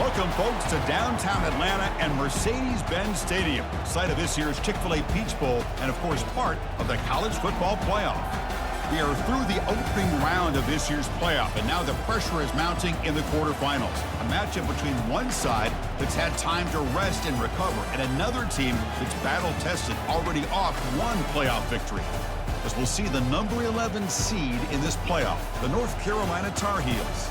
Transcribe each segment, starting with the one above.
Welcome, folks, to downtown Atlanta and Mercedes-Benz Stadium, site of this year's Chick-fil-A Peach Bowl and, of course, part of the college football playoff. We are through the opening round of this year's playoff, and now the pressure is mounting in the quarterfinals. A matchup between one side that's had time to rest and recover, and another team that's battle-tested, already off one playoff victory. As we'll see the number 11 seed in this playoff, the North Carolina Tar Heels,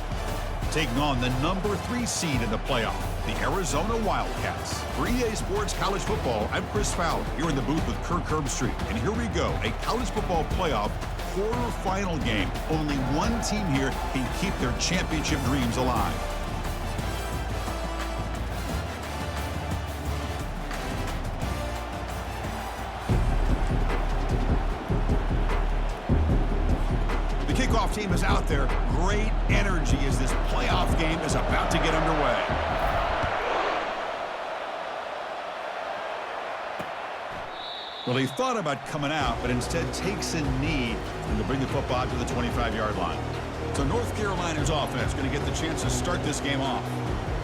taking on the number 3 seed in the playoff, the Arizona Wildcats. For EA Sports College Football, I'm Chris Fowler, here in the booth with Kirk Herbstreit. And here we go, a college football playoff quarterfinal game. Only one team here can keep their championship dreams alive. Kickoff team is out there. Great energy as this playoff game is about to get underway. Well, he thought about coming out, but instead takes a knee to bring the football out to the 25-yard line. So North Carolina's offense going to get the chance to start this game off.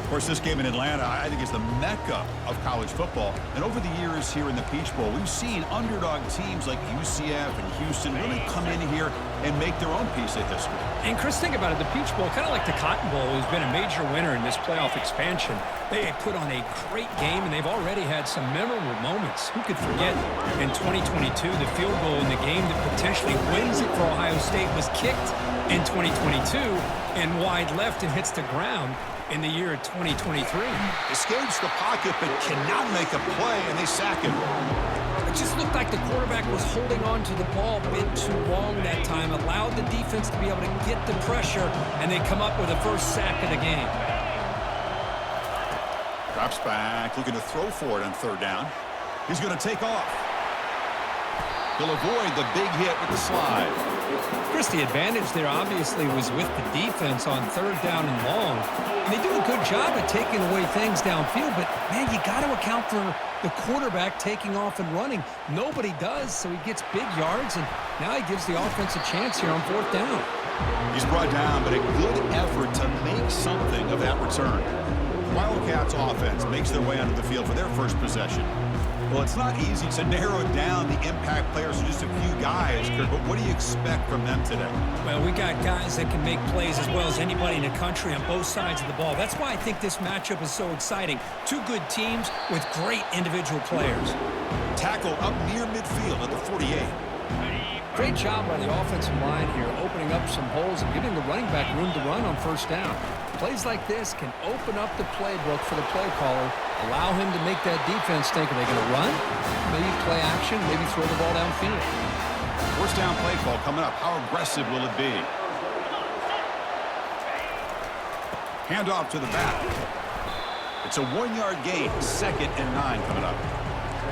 Of course, this game in Atlanta, I think, is the mecca of college football. And over the years here in the Peach Bowl, we've seen underdog teams like UCF and Houston really come in here and make their own piece of history. And Chris, think about it. The Peach Bowl, kind of like the Cotton Bowl, has been a major winner in this playoff expansion. They put on a great game, and they've already had some memorable moments. Who could forget in 2022, the field goal in the game that potentially wins it for Ohio State was kicked in 2022 and wide left and hits the ground in the year of 2023. Escapes the pocket but cannot make a play, and they sack him. It just looked like the quarterback was holding on to the ball a bit too long that time, allowed the defense to be able to get the pressure, and they come up with the first sack of the game. Drops back, looking to throw for it on third down. He's going to take off. He'll avoid the big hit with the slide. Chris, the advantage there obviously was with the defense on third down and long. And they do a good job at taking away things downfield, but, man, you got to account for the quarterback taking off and running. Nobody does, so he gets big yards, and now he gives the offense a chance here on fourth down. He's brought down, but a good effort to make something of that return. Wildcats offense makes their way onto the field for their first possession. Well, it's not easy to narrow down the impact players to just a few guys, Kirk, but what do you expect from them today? Well, we got guys that can make plays as well as anybody in the country on both sides of the ball. That's why I think this matchup is so exciting. Two good teams with great individual players. Tackle up near midfield at the 48. Great job by the offensive line here, opening up some holes and giving the running back room to run on first down. Plays like this can open up the playbook for the play caller, allow him to make that defense think, are they going to run? Maybe play action, maybe throw the ball downfield. First down play call coming up. How aggressive will it be? Handoff to the back. It's a 1-yard gain, 2nd and 9 coming up.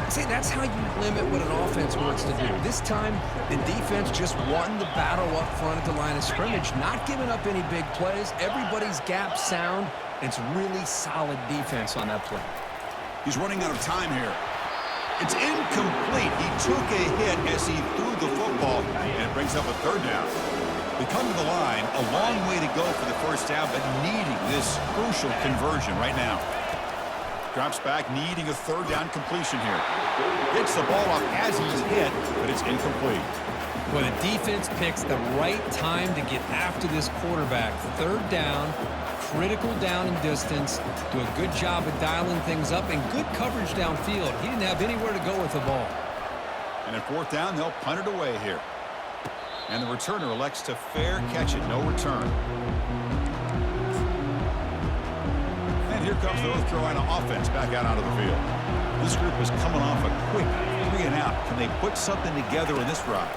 See, that's how you limit what an offense wants to do. This time, the defense just won the battle up front at the line of scrimmage, not giving up any big plays. Everybody's gap sound. It's really solid defense on that play. He's running out of time here. It's incomplete. He took a hit as he threw the football, and it brings up a third down. We come to the line, a long way to go for the first down, but needing this crucial conversion right now. Drops back, needing a third down completion here. Hits the ball off as he's hit, but it's incomplete. Well, the defense picks the right time to get after this quarterback. Third down, critical down and distance. Do a good job of dialing things up, and good coverage downfield. He didn't have anywhere to go with the ball. And at fourth down, they'll punt it away here. And the returner elects to fair catch it, no return. Here comes the North Carolina offense back out onto the field. This group is coming off a quick 3 and out. Can they put something together in this drive?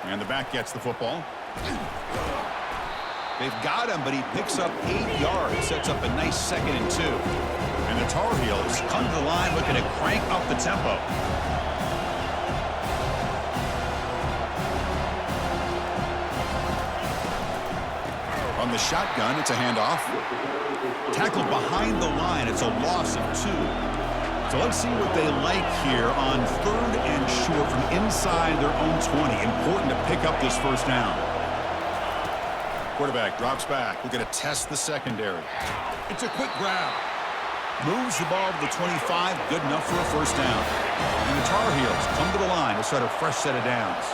And the back gets the football. They've got him, but he picks up 8 yards. Sets up a nice 2nd and 2. And the Tar Heels come to the line looking to crank up the tempo. On the shotgun, it's a handoff. Tackled behind the line. It's a loss of 2. So let's see what they like here on 3rd and short from inside their own 20. Important to pick up this first down. Quarterback drops back. We're going to test the secondary. It's a quick grab. Moves the ball to the 25. Good enough for a first down. And the Tar Heels come to the line to start a fresh set of downs.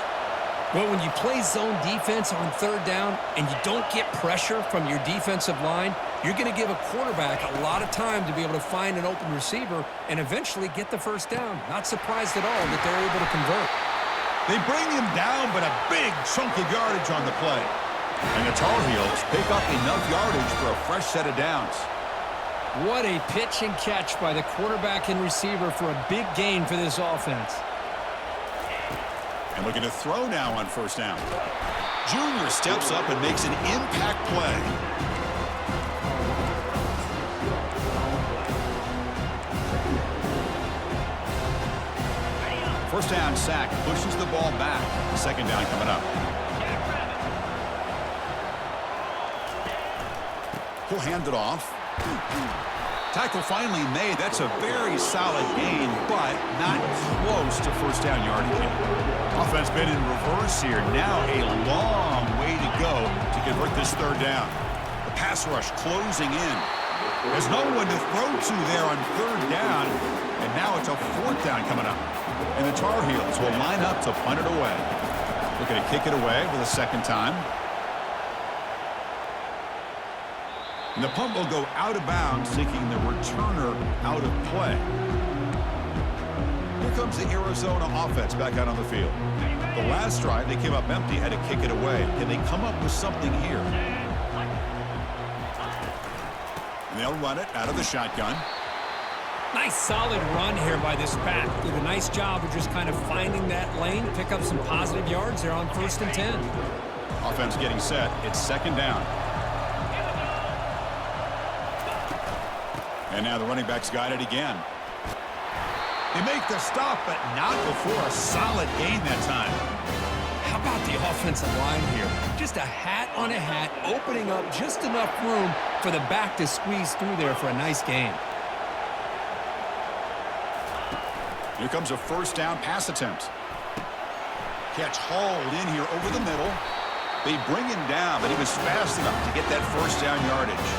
Well, when you play zone defense on third down and you don't get pressure from your defensive line, you're going to give a quarterback a lot of time to be able to find an open receiver and eventually get the first down. Not surprised at all that they're able to convert. They bring him down, but a big chunk of yardage on the play. And the Tar Heels pick up enough yardage for a fresh set of downs. What a pitch and catch by the quarterback and receiver for a big gain for this offense. And looking to throw now on first down. Junior steps up and makes an impact play. First down sack, pushes the ball back. Second down coming up. He'll hand it off. Tackle finally made. That's a very solid gain, but not close to first down yardage. Offense been in reverse here. Now a long way to go to convert this third down. The pass rush closing in. There's no one to throw to there on third down, and now it's a fourth down coming up. And the Tar Heels will line up to punt it away. Looking to kick it away for the second time. And the punt will go out of bounds, taking the returner out of play. Here comes the Arizona offense back out on the field. The last drive, they came up empty, had to kick it away. Can they come up with something here? And they'll run it out of the shotgun. Nice solid run here by this back. Did a nice job of just kind of finding that lane, pick up some positive yards there on 1st and 10. Offense getting set. It's second down. And now the running back's got it again. They make the stop, but not before a solid gain that time. How about the offensive line here? Just a hat on a hat, opening up just enough room for the back to squeeze through there for a nice gain. Here comes a first down pass attempt. Catch hauled in here over the middle. They bring him down, but he was fast enough to get that first down yardage.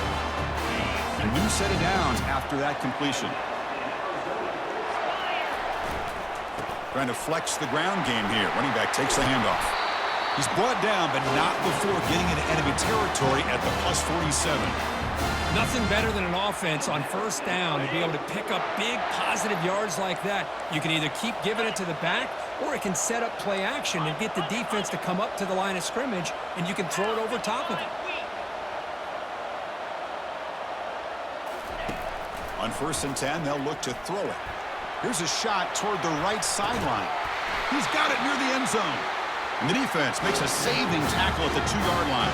A new set of downs after that completion. Trying to flex the ground game here. Running back takes the handoff. He's brought down, but not before getting into enemy territory at the +47. Nothing better than an offense on first down to be able to pick up big positive yards like that. You can either keep giving it to the back, or it can set up play action and get the defense to come up to the line of scrimmage, and you can throw it over top of it. On 1st and 10, they'll look to throw it. Here's a shot toward the right sideline. He's got it near the end zone. And the defense makes a saving tackle at the 2-yard line.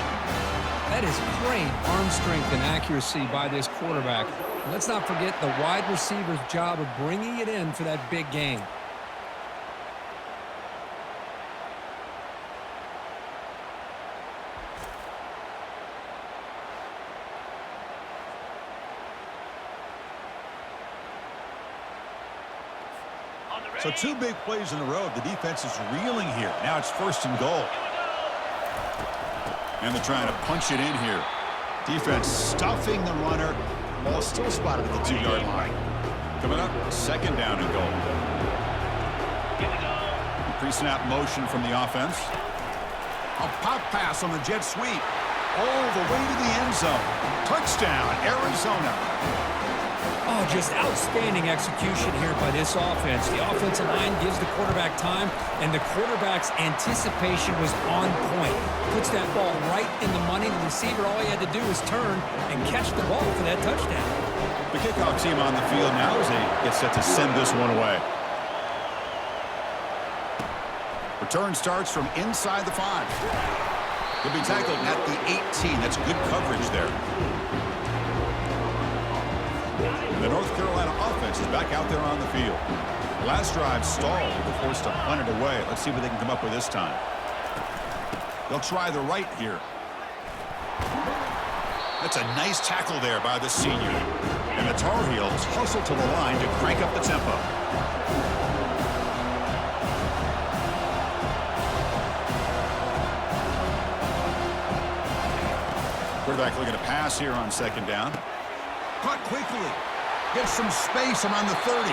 That is great arm strength and accuracy by this quarterback. Let's not forget the wide receiver's job of bringing it in for that big gain. So 2 big plays in a row. The defense is reeling here. Now it's 1st and goal. And they're trying to punch it in here. Defense stuffing the runner. Ball still spotted at the 2-yard line. Coming up, 2nd down and goal. Pre-snap motion from the offense. A pop pass on the jet sweep. All the way to the end zone. Touchdown, Arizona. Oh, just outstanding execution here by this offense. The offensive line gives the quarterback time, and the quarterback's anticipation was on point. Puts that ball right in the money. The receiver, all he had to do was turn and catch the ball for that touchdown. The kickoff team on the field now as they get set to send this one away. Return starts from inside the 5. He'll be tackled at the 18. That's good coverage there. The North Carolina offense is back out there on the field. Last drive stalled. They're forced to punt it away. Let's see what they can come up with this time. They'll try the right here. That's a nice tackle there by the senior. And the Tar Heels hustle to the line to crank up the tempo. Quarterback looking to pass here on second down. Caught quickly. Gets some space around the 30.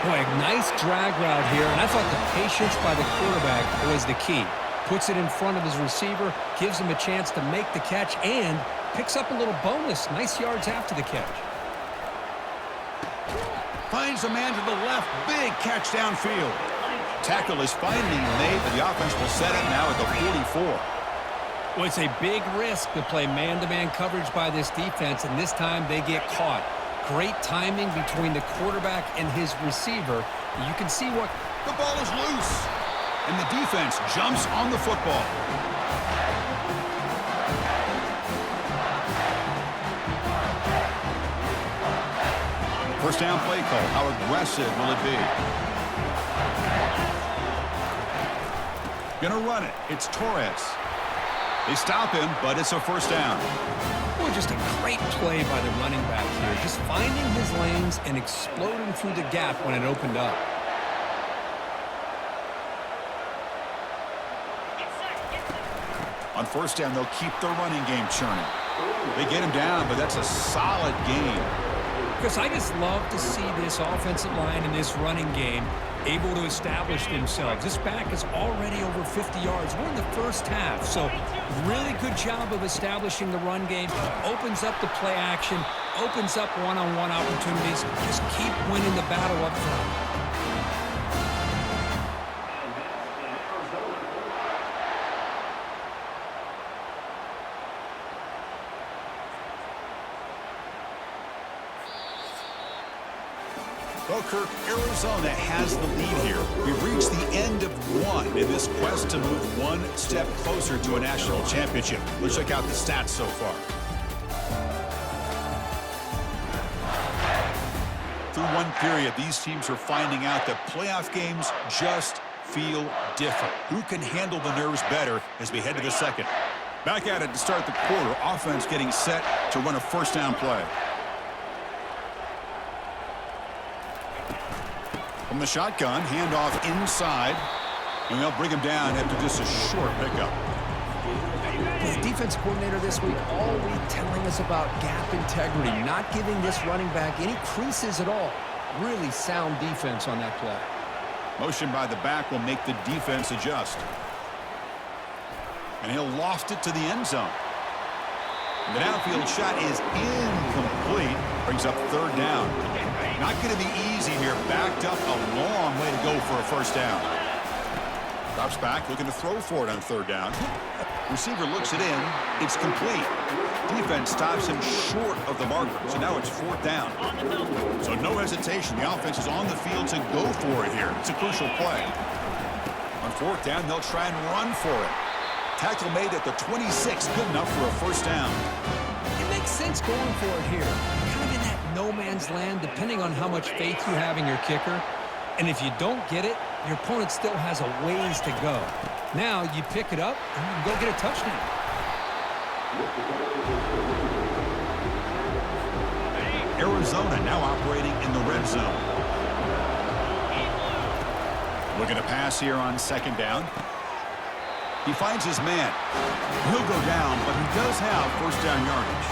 Boy, a nice drag route here, and I thought the patience by the quarterback was the key. Puts it in front of his receiver, gives him a chance to make the catch, and picks up a little bonus. Nice yards after the catch. Finds a man to the left. Big catch downfield. Tackle is finally made, but the offense will set it now at the 44. Well, it's a big risk to play man-to-man coverage by this defense, and this time they get caught. Great timing between the quarterback and his receiver. You can see what... The ball is loose, and the defense jumps on the football. First down play call. How aggressive will it be? Gonna run it. It's Torres. They stop him, but it's a first down. Boy, just a great play by the running back here. Just finding his lanes and exploding through the gap when it opened up. On first down, they'll keep the running game churning. They get him down, but that's a solid game. Chris, I just love to see this offensive line and this running game able to establish themselves. This back is already over 50 yards. We're in the first half, so really good job of establishing the run game. Opens up the play action, opens up one-on-one opportunities. Just keep winning the battle up front. Well, Kirk, Arizona has the lead here. We've reached the end of one in this quest to move one step closer to a national championship. Let's check out the stats so far. Through one period, these teams are finding out that playoff games just feel different. Who can handle the nerves better as we head to the second? Back at it to start the quarter. Offense getting set to run a first down play. From the shotgun, handoff inside, and they'll bring him down after just a short pickup. The defense coordinator this week all week telling us about gap integrity, not giving this running back any creases at all. Really sound defense on that play. Motion by the back will make the defense adjust. And he'll loft it to the end zone. The downfield shot is incomplete. Brings up third down. Not going to be easy here. Backed up a long way to go for a first down. Drops back, looking to throw for it on third down. Receiver looks it in. It's complete. Defense stops him short of the marker. So now it's fourth down. So no hesitation. The offense is on the field to go for it here. It's a crucial play. On fourth down, they'll try and run for it. Tackle made at the 26. Good enough for a first down. It makes sense going for it here. Kind of in that no man's land, depending on how much faith you have in your kicker. And if you don't get it, your opponent still has a ways to go. Now you pick it up and you can go get a touchdown. Arizona now operating in the red zone. Looking to pass here on second down. He finds his man. He'll go down, but he does have first down yardage.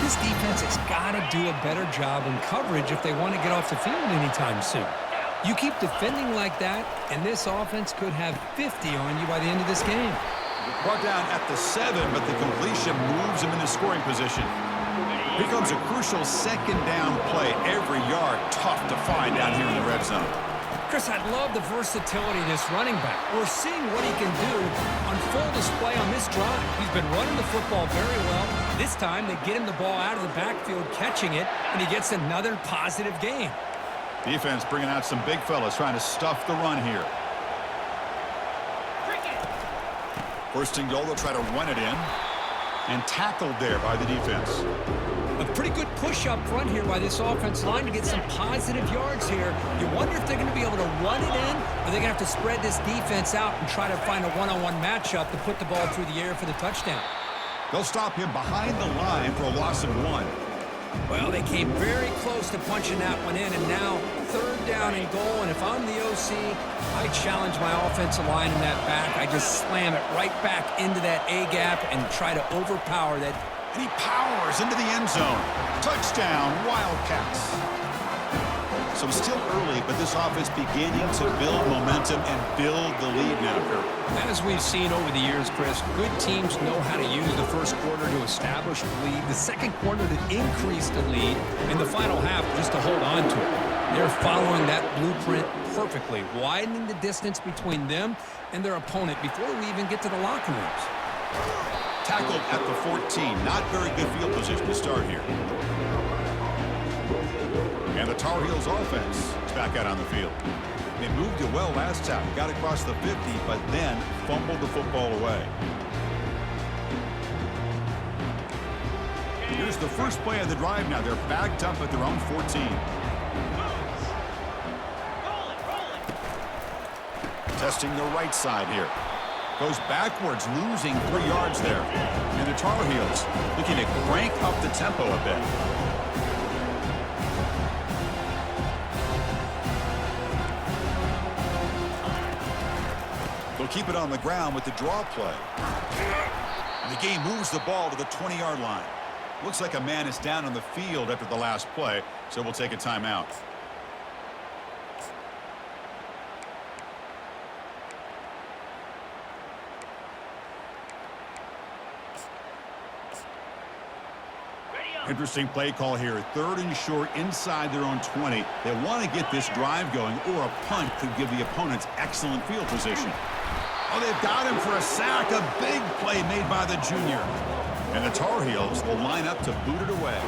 This defense has got to do a better job in coverage if they want to get off the field anytime soon. You keep defending like that, and this offense could have 50 on you by the end of this game. Brought down at the 7, but the completion moves him into scoring position. Here comes a crucial second down play. Every yard tough to find down here in the red zone. Chris, I love the versatility of this running back. We're seeing what he can do on full display on this drive. He's been running the football very well. This time, they get him the ball out of the backfield, catching it, and he gets another positive gain. Defense bringing out some big fellas trying to stuff the run here. First and goal, they'll try to run it in. And tackled there by the defense. A pretty good push up front here by this offense line to get some positive yards here. You wonder if they're going to be able to run it in, or they're going to have to spread this defense out and try to find a one-on-one matchup to put the ball through the air for the touchdown. They'll stop him behind the line for a loss of 1. Well, they came very close to punching that one in, and now third down and goal. And if I'm the OC, I challenge my offensive line in that back. I just slam it right back into that A-gap and try to overpower that. And he powers into the end zone. Touchdown, Wildcats. So it's still early, but this offense beginning to build momentum and build the lead now, Kurt. As we've seen over the years, Chris, good teams know how to use the first quarter to establish the lead, the second quarter to increase the lead, and the final half just to hold on to it. They're following that blueprint perfectly, widening the distance between them and their opponent before we even get to the locker rooms. Tackled at the 14. Not very good field position to start here. And the Tar Heels offense is back out on the field. They moved it well last time. Got across the 50, but then fumbled the football away. Here's the first play of the drive now. They're backed up at their own 14. Testing the right side here. Goes backwards, losing 3 yards there. And the Tar Heels looking to crank up the tempo a bit. They'll keep it on the ground with the draw play. And the game moves the ball to the 20-yard line. Looks like a man is down on the field after the last play, so we'll take a timeout. Interesting play call here. Third and short inside their own 20. They want to get this drive going, or a punt could give the opponents excellent field position. Oh, they've got him for a sack. A big play made by the junior. And the Tar Heels will line up to boot it away.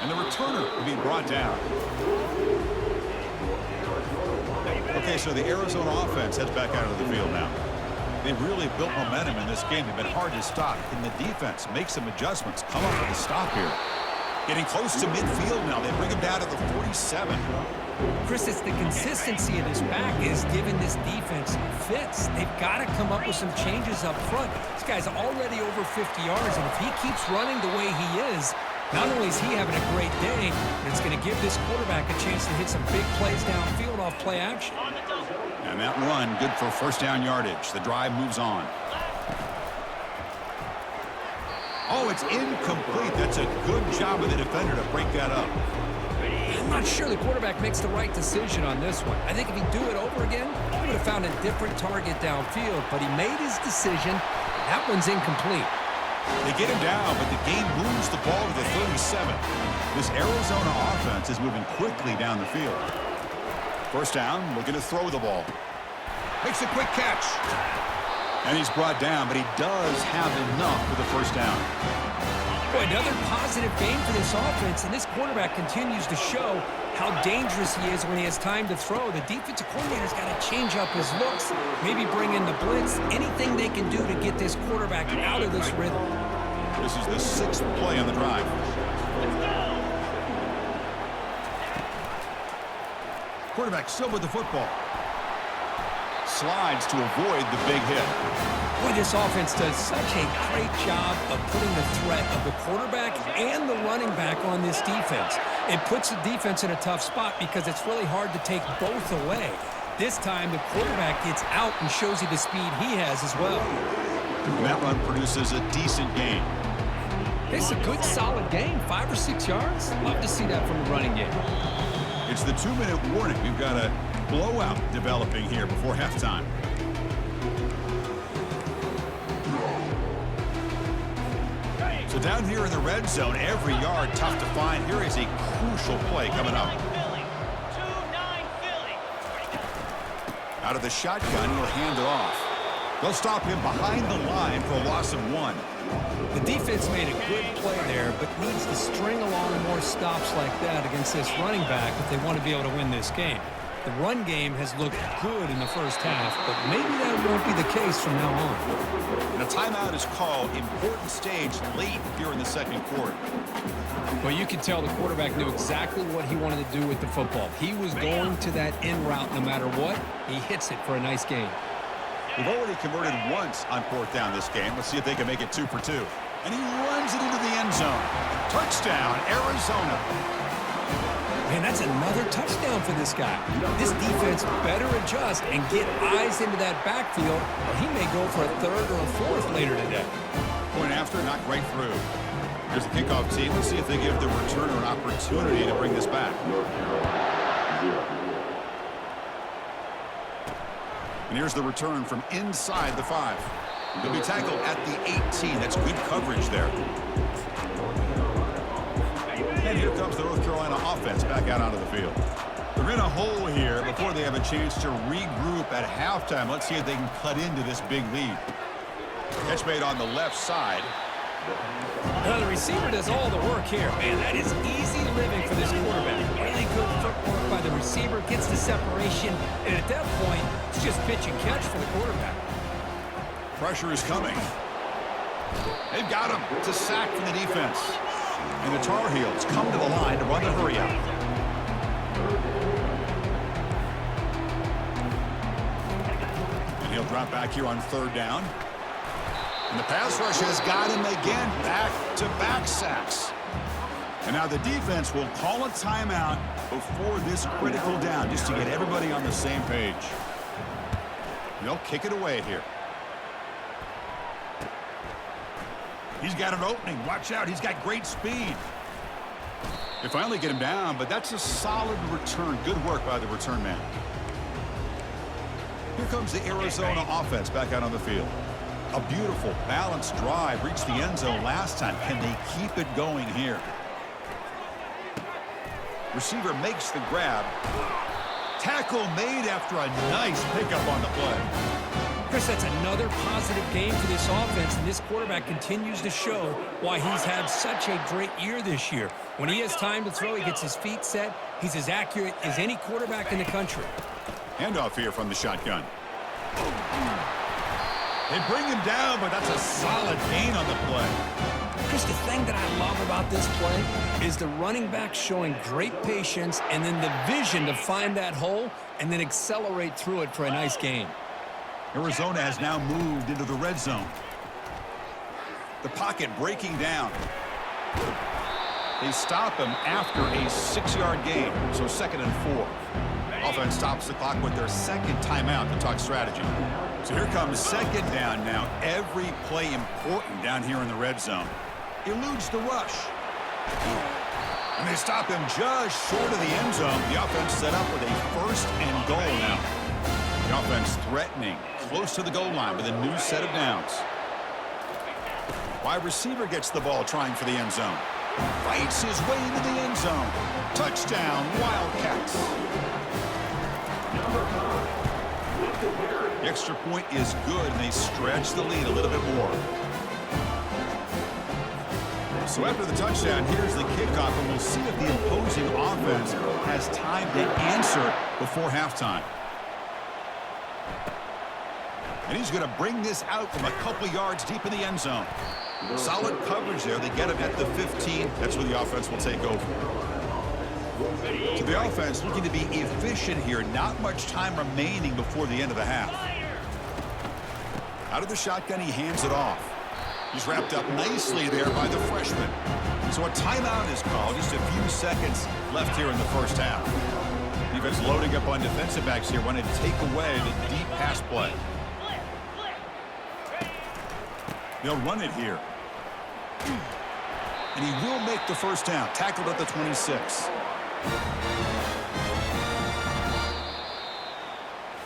And the returner will be brought down. Okay, so the Arizona offense heads back out of the field now. They've really built momentum in this game. They've been hard to stop. Can the defense make some adjustments? Come up with a stop here. Getting close to midfield now. They bring him down to the 47. Chris, it's the consistency of this back is giving this defense fits. They've got to come up with some changes up front. This guy's already over 50 yards, and if he keeps running the way he is, not only is he having a great day, but it's going to give this quarterback a chance to hit some big plays downfield off play action. And that run, good for first down yardage. The drive moves on. Oh, it's incomplete. That's a good job of the defender to break that up. I'm not sure the quarterback makes the right decision on this one. I think if he'd do it over again, he would have found a different target downfield, but he made his decision. That one's incomplete. They get him down, but the game moves the ball to the 37. This Arizona offense is moving quickly down the field. First down, looking to throw the ball. Makes a quick catch. And he's brought down, but he does have enough for the first down. Boy, another positive game for this offense, and this quarterback continues to show how dangerous he is when he has time to throw. The defensive coordinator's got to change up his looks, maybe bring in the blitz, anything they can do to get this quarterback out of this rhythm. This is the 6th play on the drive. Quarterback still with the football. Slides to avoid the big hit. Boy, this offense does such a great job of putting the threat of the quarterback and the running back on this defense. It puts the defense in a tough spot because it's really hard to take both away. This time, the quarterback gets out and shows you the speed he has as well. And that run produces a decent gain. It's a good, solid game, 5 or 6 yards. Love to see that from the running game. It's the 2-minute warning. We've got a blowout developing here before halftime. So down here in the red zone, every yard tough to find. Here is a crucial play coming up. Out of the shotgun, he'll hand it off. They'll stop him behind the line for a loss of 1. The defense made a good play there, but needs to string along more stops like that against this running back if they want to be able to win this game. The run game has looked good in the first half, but maybe that won't be the case from now on. And a timeout is called. Important stage late here in the second quarter. Well, you can tell the quarterback knew exactly what he wanted to do with the football. He was going to that in route no matter what. He hits it for a nice gain. We've already converted once on fourth down this game. Let's see if they can make it 2 for 2. And he runs it into the end zone. Touchdown, Arizona. Man, that's another touchdown for this guy. This defense better adjust and get eyes into that backfield, or he may go for a third or a fourth later today. Point after, not right through. Here's the kickoff team. Let's see if they give the returner an opportunity to bring this back. And here's the return from inside the 5. He'll be tackled at the 18. That's good coverage there. And here comes the North Carolina offense back out onto the field. They're in a hole here before they have a chance to regroup at halftime. Let's see if they can cut into this big lead. Catch made on the left side. Now the receiver does all the work here. Man, that is easy living for this quarterback. Really good footwork by the receiver, gets the separation, and at that point, it's just pitch and catch for the quarterback. Pressure is coming. They've got him. It's a sack from the defense. And the Tar Heels come to the line to run the hurry out. And he'll drop back here on third down. And the pass rush has got him again. Back-to-back sacks. And now the defense will call a timeout before this critical down just to get everybody on the same page. They'll kick it away here. He's got an opening. Watch out. He's got great speed. They finally get him down, but that's a solid return. Good work by the return man. Here comes the Arizona offense back out on the field. A beautiful, balanced drive. Reached the end zone last time. Can they keep it going here? Receiver makes the grab. Tackle made after a nice pickup on the play. Chris, that's another positive game for this offense, and this quarterback continues to show why he's had such a great year this year. When he has time to throw, he gets his feet set. He's as accurate as any quarterback in the country. Handoff here from the shotgun. They bring him down, but that's a solid gain on the play. Chris, the thing that I love about this play is the running back showing great patience and then the vision to find that hole and then accelerate through it for a nice gain. Arizona has now moved into the red zone. The pocket breaking down. They stop him after a 6-yard gain, so 2nd and 4. Offense stops the clock with their second timeout to talk strategy. So here comes 2nd down now. Every play important down here in the red zone. Eludes the rush. And they stop him just short of the end zone. The offense set up with a 1st and goal now. The offense threatening, close to the goal line with a new set of downs. Wide receiver gets the ball trying for the end zone. Fights his way into the end zone. Touchdown, Wildcats. The extra point is good, and they stretch the lead a little bit more. So after the touchdown, here's the kickoff, and we'll see if the opposing offense has time to answer before halftime. And he's going to bring this out from a couple yards deep in the end zone. Solid coverage there. They get him at the 15. That's where the offense will take over. So the offense looking to be efficient here. Not much time remaining before the end of the half. Out of the shotgun, he hands it off. He's wrapped up nicely there by the freshman. So a timeout is called. Just a few seconds left here in the first half. Defense loading up on defensive backs here, wanting to take away the deep pass play. They'll run it here. And he will make the first down. Tackled at the 26.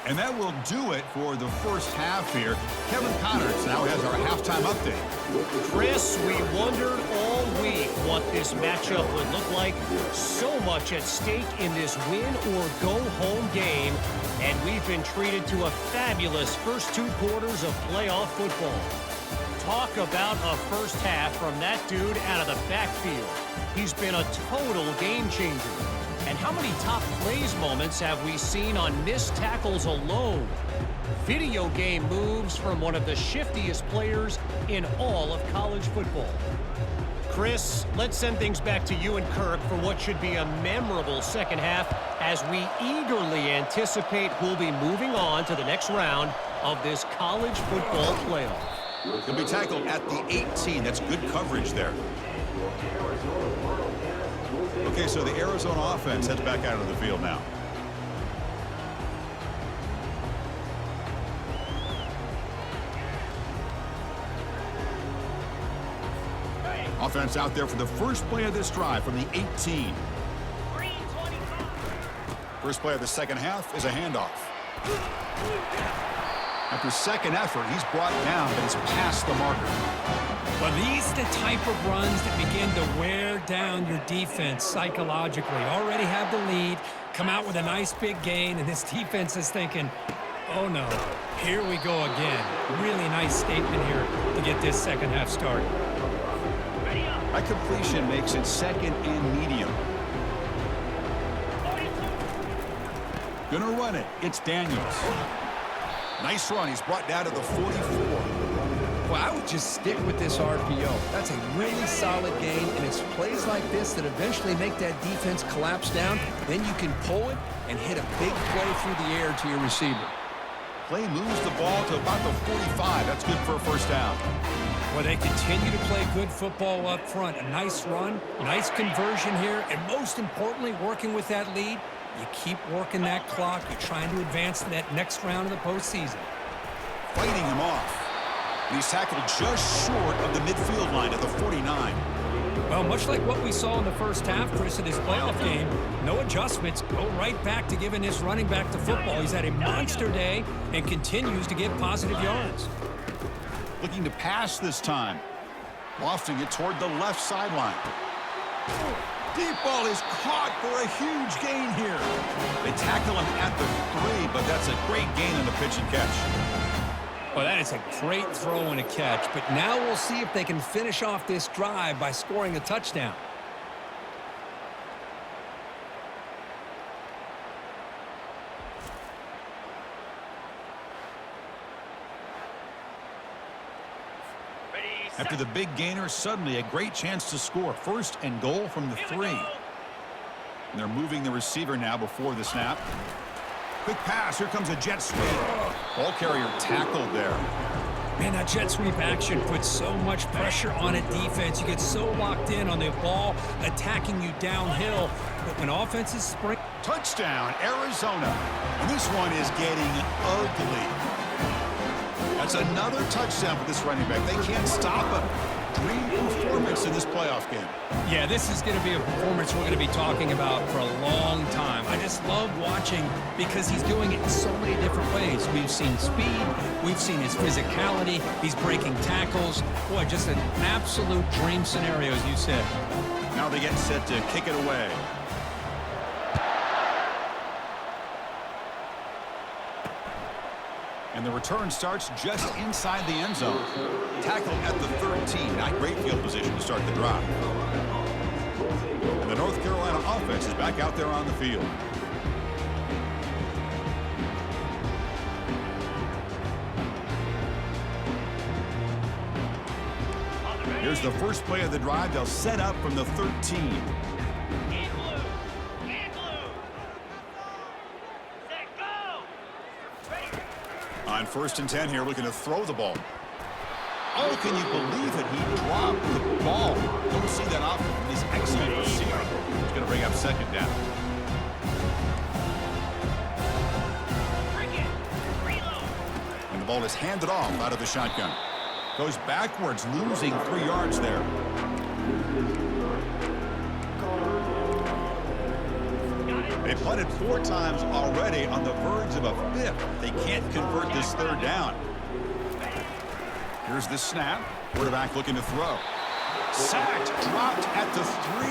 And that will do it for the first half here. Kevin Connors now has our halftime update. Chris, we wondered all week what this matchup would look like. So much at stake in this win-or-go-home game. And we've been treated to a fabulous first 2 quarters of playoff football. Talk about a first half from that dude out of the backfield. He's been a total game changer. And And how many top plays moments have we seen on missed tackles alone? Video game moves from one of the shiftiest players in all of college football. Chris, let's send things back to you and Kirk for what should be a memorable second half as we eagerly anticipate who'll be moving on to the next round of this college football playoff. He'll be tackled at the 18. That's good coverage there. Okay, so the Arizona offense heads back out of the field now. Offense out there for the first play of this drive from the 18. First play of the second half is a handoff. After second effort, he's brought down, but he's past the marker. Well, these are the type of runs that begin to wear down your defense psychologically. Already have the lead, come out with a nice big gain, and this defense is thinking, oh no, here we go again. Really nice statement here to get this second half started. That completion makes it second and medium. Gonna run it. It's Daniels. Nice run. He's brought down to the 44. Well, I would just stick with this RPO. That's a really solid gain, and it's plays like this that eventually make that defense collapse down. Then you can pull it and hit a big play through the air to your receiver. Play moves the ball to about the 45. That's good for a first down. Well, they continue to play good football up front. A nice run, nice conversion here, and most importantly, working with that lead, you keep working that clock. You're trying to advance to that next round of the postseason. Fighting him off. And he's tackled just short of the midfield line at the 49. Well, much like what we saw in the first half, Chris, of this playoff game, no adjustments, go right back to giving this running back to football. He's had a monster day and continues to get positive yards. Looking to pass this time. Lofting it toward the left sideline. Deep ball is caught for a huge gain here. They tackle him at the 3, but that's a great gain on the pitch and catch. Well, that is a great throw and a catch, but now we'll see if they can finish off this drive by scoring a touchdown. After the big gainer, suddenly a great chance to score. First and goal from the 3. And they're moving the receiver now before the snap. Quick pass. Here comes a jet sweep. Ball carrier tackled there. Man, that jet sweep action puts so much pressure on a defense. You get so locked in on the ball attacking you downhill. But when offenses spring... Touchdown, Arizona. And this one is getting ugly. That's another touchdown for this running back. They can't stop him. Dream performance in this playoff game. Yeah, this is going to be a performance we're going to be talking about for a long time. I just love watching because he's doing it in so many different ways. We've seen speed. We've seen his physicality. He's breaking tackles. Boy, just an absolute dream scenario, as you said. Now they get set to kick it away. And the return starts just inside the end zone. Tackled at the 13. Not great field position to start the drive. And the North Carolina offense is back out there on the field. Here's the first play of the drive. They'll set up from the 13. On 1st and 10 here, looking to throw the ball. Oh, can you believe it? He dropped the ball. Don't see that often from this excellent receiver. He's going to bring up second down. And the ball is handed off out of the shotgun. Goes backwards, losing 3 yards there. They've punted 4 times already, on the verge of a 5th. They can't convert this 3rd down. Here's the snap. Quarterback looking to throw. Sacked, dropped at the 3.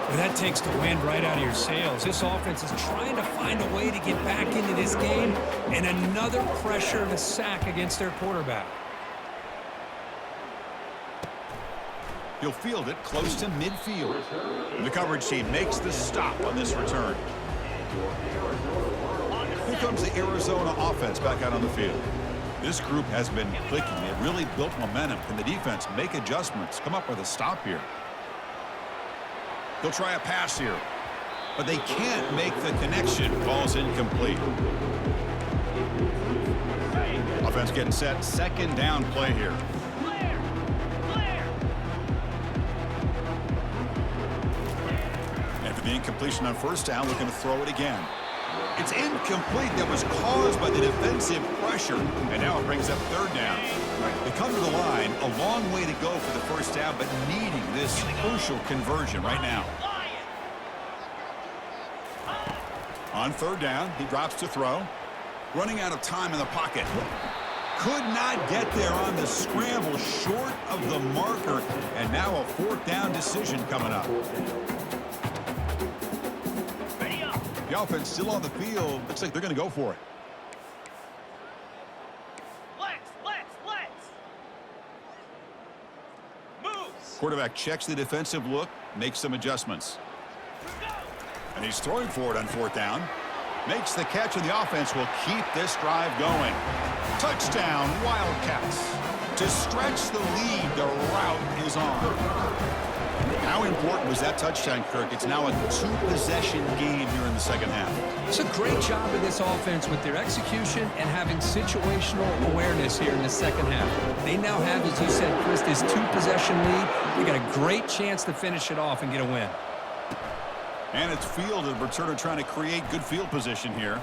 Well, that takes the wind right out of your sails. This offense is trying to find a way to get back into this game, and another pressure and a sack against their quarterback. He'll field it close to midfield. And the coverage team makes the stop on this return. Here comes the Arizona offense back out on the field. This group has been clicking. They've really built momentum. Can the defense make adjustments? Come up with a stop here. They'll try a pass here, but they can't make the connection. Ball's incomplete. Offense getting set. Second down play here. And for the incompletion on first down, looking to throw it again. It's incomplete. That was caused by the defensive pressure. And now it brings up third down. They come to the line. A long way to go for the first down, but needing this crucial conversion right now. On third down, he drops to throw. Running out of time in the pocket. Could not get there on the scramble, short of the marker. And now a fourth down decision coming up. The offense still on the field. Looks like they're going to go for it. Let's. Moves. Quarterback checks the defensive look, makes some adjustments. And he's throwing for it on fourth down. Makes the catch, and the offense will keep this drive going. Touchdown, Wildcats. To stretch the lead, the route is on. How important was that touchdown, Kirk? It's now a two-possession game here in the second half. It's a great job of this offense with their execution and having situational awareness here in the second half. They now have, as you said, Chris, this two-possession lead. They got a great chance to finish it off and get a win. And it's fielded. Returner trying to create good field position here.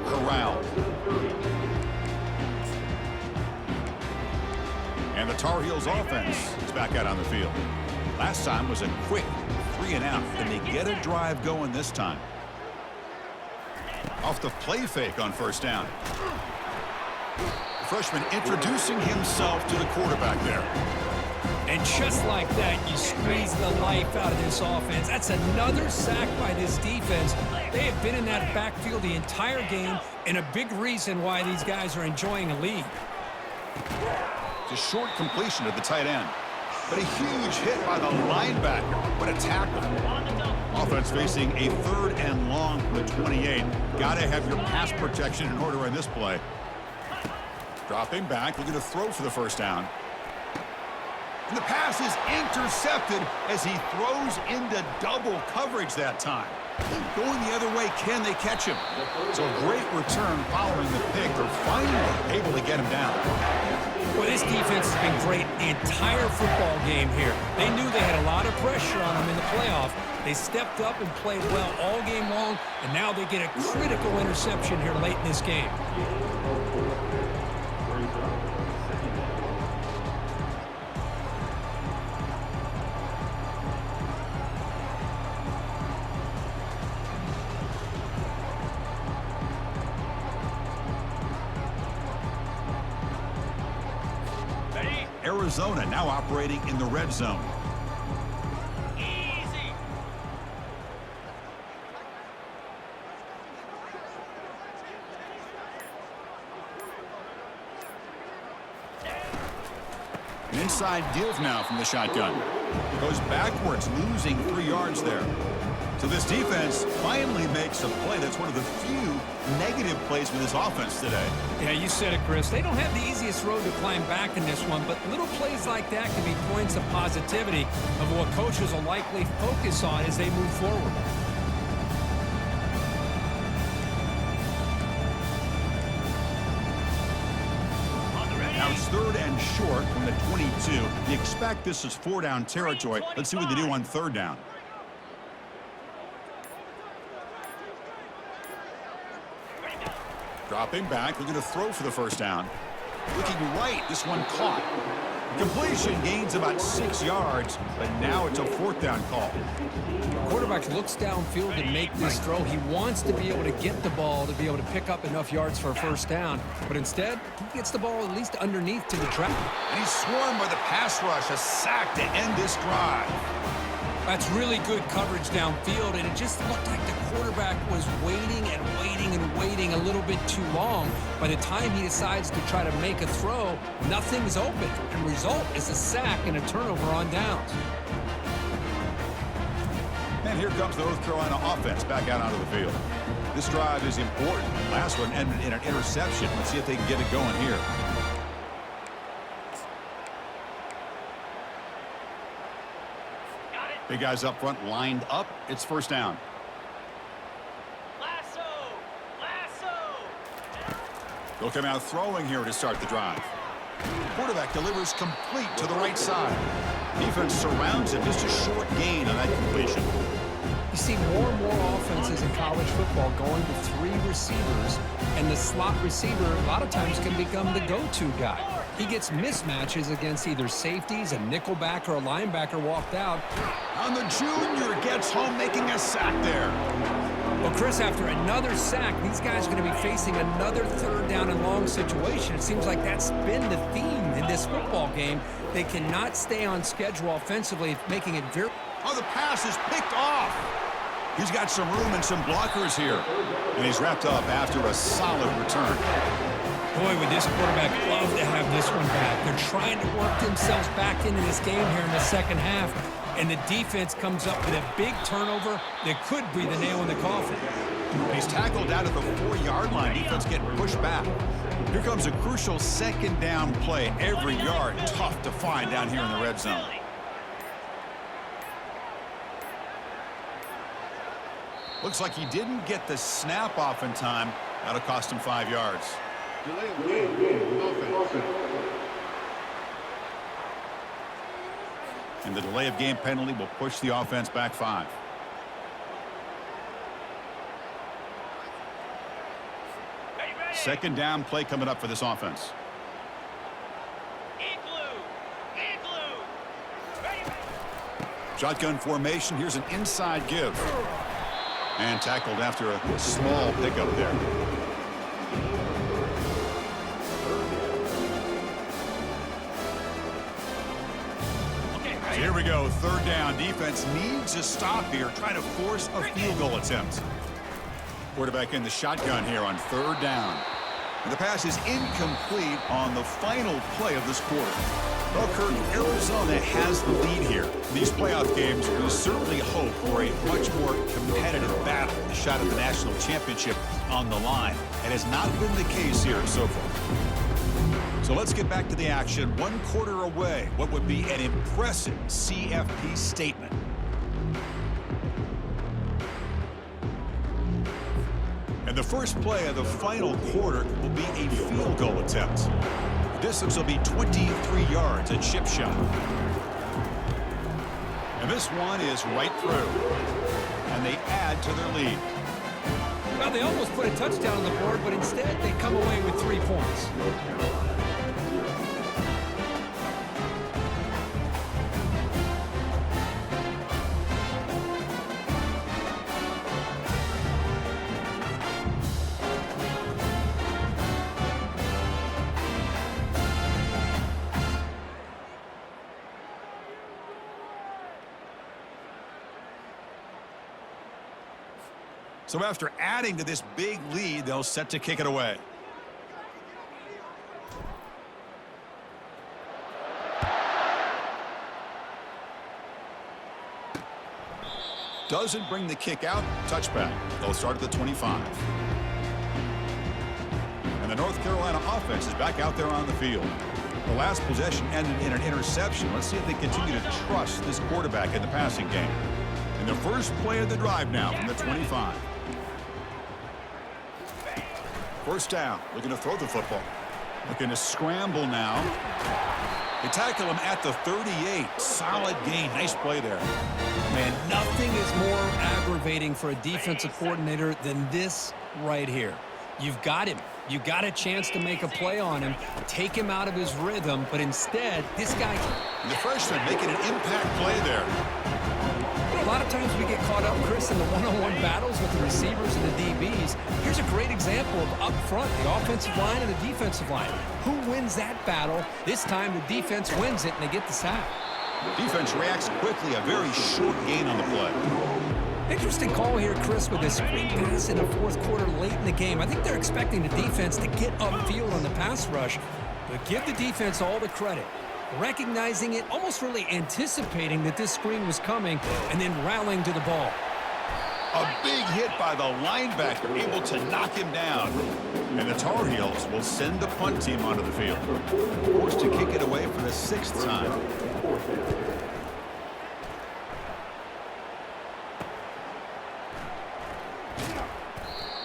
Corral. And the Tar Heels offense is back out on the field. Last time was a quick 3-and-out. Can they get a drive going this time? Off the play fake on first down. The freshman introducing himself to the quarterback there. And just like that, you squeeze the life out of this offense. That's another sack by this defense. They have been in that backfield the entire game, and a big reason why these guys are enjoying a lead. It's a short completion to the tight end. But a huge hit by the linebacker. What a tackle. Offense facing a third and long from the 28. Got to have your pass protection in order in this play. Dropping back, looking to throw for the first down. And the pass is intercepted as he throws into double coverage that time. Going the other way, can they catch him? So a great return following the pick. They're finally able to get him down. Well, this defense has been great the entire football game here. They knew they had a lot of pressure on them in the playoff. They stepped up and played well all game long, and now they get a critical interception here late in this game. Arizona now operating in the red zone. Easy. An inside give now from the shotgun. Goes backwards, losing 3 yards there. So this defense finally makes a play. That's one of the few negative plays for this offense today. Yeah, you said it, Chris. They don't have the easiest road to climb back in this one, but little plays like that can be points of positivity of what coaches will likely focus on as they move forward. Now it's third and short from the 22. You expect this is 4-down territory. Let's see what they do on third down. Dropping back, looking to throw for the first down. Looking right, this one caught. Completion gains about 6 yards, but now it's a 4th down call. Quarterback looks downfield to make this throw. He wants to be able to get the ball to be able to pick up enough yards for a 1st down, but instead, he gets the ball at least underneath to the track. And he's swarmed by the pass rush, a sack to end this drive. That's really good coverage downfield, and it just looked like the quarterback was waiting and waiting and waiting a little bit too long. By the time he decides to try to make a throw, nothing's open, and result is a sack and a turnover on downs. And here comes the North Carolina offense back out onto the field. This drive is important. Last one ended in an interception. Let's see if they can get it going here. Big guys up front lined up. It's 1st down. They'll come out throwing here to start the drive. Quarterback delivers complete to the right side. Defense surrounds him. Just a short gain on that completion. You see more and more offenses in college football going to 3 receivers, and the slot receiver a lot of times can become the go-to guy. He gets mismatches against either safeties, a nickelback, or a linebacker walked out. On the junior gets home, making a sack there. Well, Chris, after another sack, these guys are going to be facing another 3rd down and long situation. It seems like that's been the theme in this football game. They cannot stay on schedule offensively, making it very... Oh, the pass is picked off. He's got some room and some blockers here. And he's wrapped up after a solid return. Boy, would this quarterback love to have this one back. They're trying to work themselves back into this game here in the 2nd half. And the defense comes up with a big turnover that could be the nail in the coffin. He's tackled out at the 4-yard line. Defense getting pushed back. Here comes a crucial 2nd down play. Every yard tough to find down here in the red zone. Looks like he didn't get the snap off in time. That'll cost him 5 yards. And the delay of game penalty will push the offense back 5. Second down play coming up for this offense. Shotgun formation. Here's an inside give. And tackled after a small pickup there. Here we go, 3rd down. Defense needs a stop here, trying to force a field goal attempt. Quarterback in the shotgun here on 3rd down. And the pass is incomplete on the final play of this quarter. Well, Kurt, Arizona has the lead here. These playoff games, we certainly hope for a much more competitive battle. The shot at the national championship on the line. It has not been the case here so far. So let's get back to the action. 1 quarter away. What would be an impressive CFP statement. And the first play of the final quarter will be a field goal attempt. The distance will be 23 yards at chip shot. And this one is right through. And they add to their lead. Well, they almost put a touchdown on the board, but instead they come away with 3 points. So after adding to this big lead, they'll set to kick it away. Doesn't bring the kick out. Touchback. They'll start at the 25. And the North Carolina offense is back out there on the field. The last possession ended in an interception. Let's see if they continue to trust this quarterback in the passing game. And the first play of the drive now from the 25. First down, looking to throw the football. Looking to scramble now. They tackle him at the 38. Solid gain. Nice play there. Man, nothing is more aggravating for a defensive coordinator than this right here. You've got him. You got a chance to make a play on him, take him out of his rhythm, but instead, this guy... The freshman making an impact play there. A lot of times we get caught up, Chris, in the one-on-one battles with the receivers and the DBs. Here's a great example of up front, the offensive line and the defensive line. Who wins that battle? This time the defense wins it, and they get the sack. Defense reacts quickly, a very short gain on the play. Interesting call here, Chris, with this screen pass in the fourth quarter late in the game. I think they're expecting the defense to get upfield on the pass rush, but give the defense all the credit. Recognizing it, almost really anticipating that this screen was coming, and then rallying to the ball. A big hit by the linebacker, able to knock him down. And the Tar Heels will send the punt team onto the field. Forced to kick it away for the 6th time.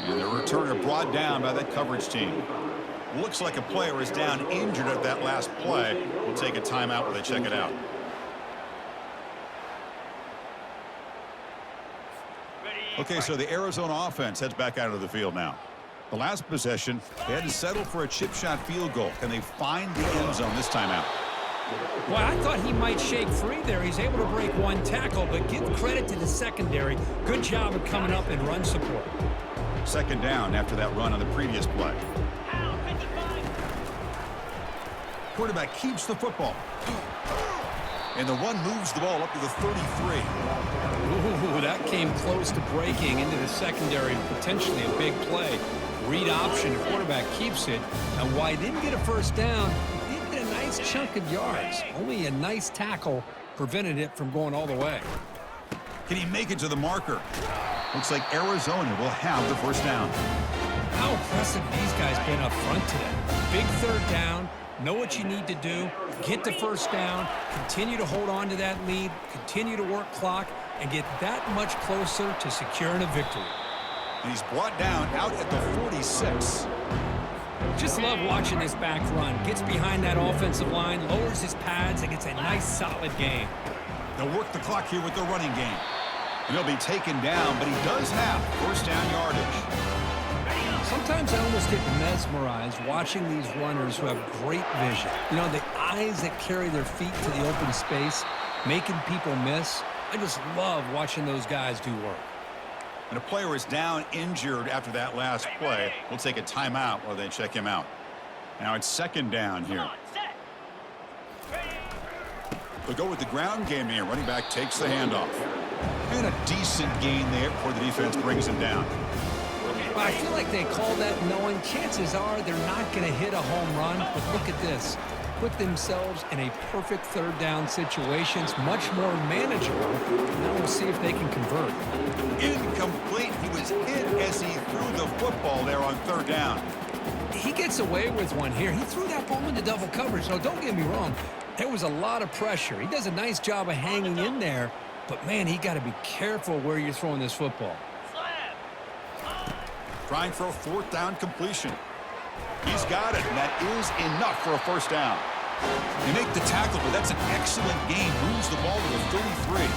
And the returner brought down by that coverage team. Looks like a player is down injured at that last play. We'll take a timeout while they check it out. Okay, so the Arizona offense heads back out of the field now. The last possession, they had to settle for a chip shot field goal. Can they find the end zone this time out? Well, I thought he might shake free there. He's able to break one tackle, but give credit to the secondary. Good job of coming up in run support. 2nd down after that run on the previous play. Quarterback keeps the football. And the run moves the ball up to the 33. Ooh, that came close to breaking into the secondary, potentially a big play. Read option, the quarterback keeps it. And while he didn't get a first down, he did get a nice chunk of yards. Only a nice tackle prevented it from going all the way. Can he make it to the marker? Looks like Arizona will have the first down. How impressive these guys been up front today. Big 3rd down. Know what you need to do, get the first down, continue to hold on to that lead, continue to work clock, and get that much closer to securing a victory. And he's brought down out at the 46. Just love watching this back run. Gets behind that offensive line, lowers his pads, and gets a nice solid gain. They'll work the clock here with their running game. And he'll be taken down, but he does have first down yardage. Sometimes I almost get mesmerized watching these runners who have great vision. You know, the eyes that carry their feet to the open space, making people miss. I just love watching those guys do work. And a player is down injured after that last play. We'll take a timeout while they check him out. Now it's 2nd down here. They'll go with the ground game here. Running back takes the handoff. And a decent gain there before the defense brings him down. I feel like they call that knowing chances are they're not going to hit a home run. But look at this. Put themselves in a perfect 3rd down situation. It's much more manageable. Now we'll see if they can convert. Incomplete. He was hit as he threw the football there on 3rd down. He gets away with one here. He threw that ball into double coverage. Now, don't get me wrong. There was a lot of pressure. He does a nice job of hanging in there. But, man, he got to be careful where you're throwing this football. Trying for a 4th down completion. He's got it, and that is enough for a first down. They make the tackle, but that's an excellent gain. Moves the ball to the 33.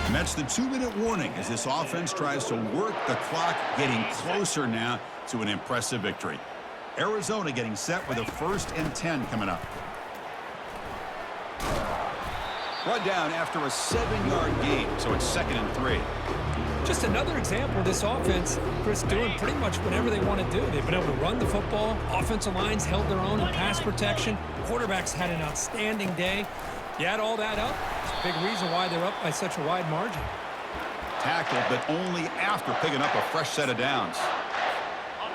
And that's the 2-minute warning as this offense tries to work the clock, getting closer now to an impressive victory. Arizona getting set with a 1st and 10 coming up. Brought down after a 7-yard gain, so it's 2nd and 3. Just another example of this offense, Chris, doing pretty much whatever they want to do. They've been able to run the football. Offensive lines held their own in pass protection. Quarterbacks had an outstanding day. You add all that up, it's a big reason why they're up by such a wide margin. Tackled, but only after picking up a fresh set of downs.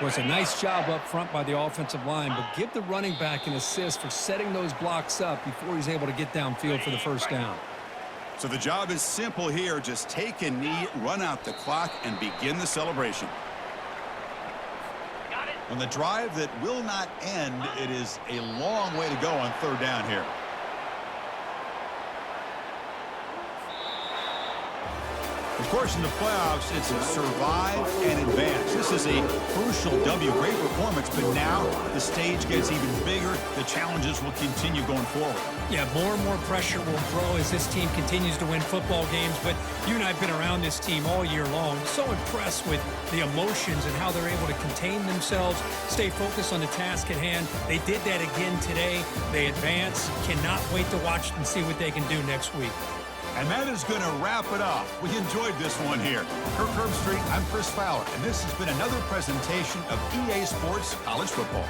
It was a nice job up front by the offensive line, but give the running back an assist for setting those blocks up before he's able to get downfield for the first down. So the job is simple here. Just take a knee, run out the clock, and begin the celebration. On the drive that will not end, it is a long way to go on 3rd down here. course, in the playoffs, it's survive and advance. This is a crucial W. Great performance, but now the stage gets even bigger. The challenges will continue going forward. Yeah, more and more pressure will grow as this team continues to win football games, but you and I have been around this team all year long. So impressed with the emotions and how they're able to contain themselves, stay focused on the task at hand. They did that again today. They advance. Cannot wait to watch and see what they can do next week. And that is going to wrap it up. We enjoyed this one here. Kirk Herbstreit, I'm Chris Fowler, and this has been another presentation of EA Sports College Football.